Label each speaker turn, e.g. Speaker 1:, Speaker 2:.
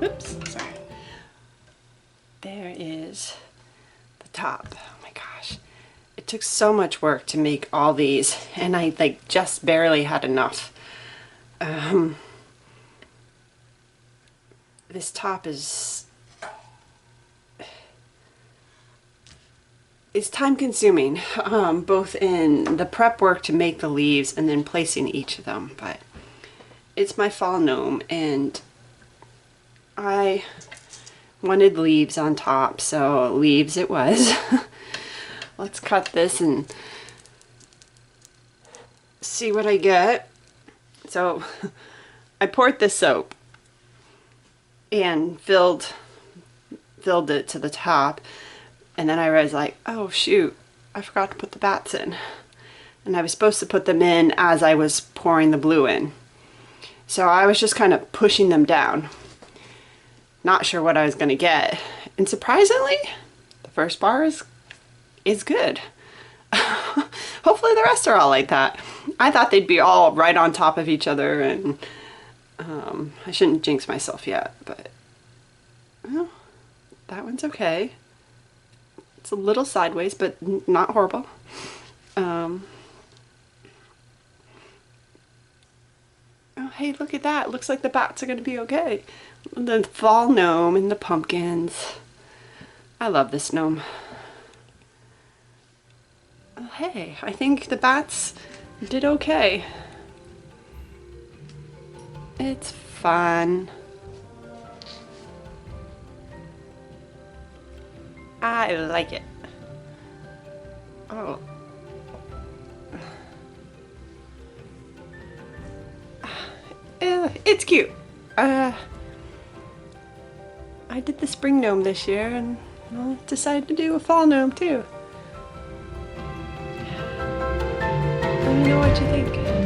Speaker 1: Oops, sorry. There is the top. Oh my gosh. It took so much work to make all these, and I like just barely had enough. This top is time consuming, both in the prep work to make the leaves and then placing each of them, but it's my fall gnome and I wanted leaves on top, so leaves it was. Let's cut this and see what I get. So I poured the soap and filled it to the top, and then I was like, oh shoot, I forgot to put the bats in. And I was supposed to put them in as I was pouring the blue in. So I was just kind of pushing them down. Not sure what I was gonna get. And surprisingly, the first bar is good. Hopefully the rest are all like that. I thought they'd be all right on top of each other, and I shouldn't jinx myself yet, but well, that one's okay. It's a little sideways, but not horrible. Oh, hey, look at that. Looks like the bats are going to be okay. The fall gnome and the pumpkins. I love this gnome. Oh, hey, I think the bats did okay. It's fun. I like it. Oh. It's cute. I did the spring gnome this year, and I decided to do a fall gnome too. Let me know what you think.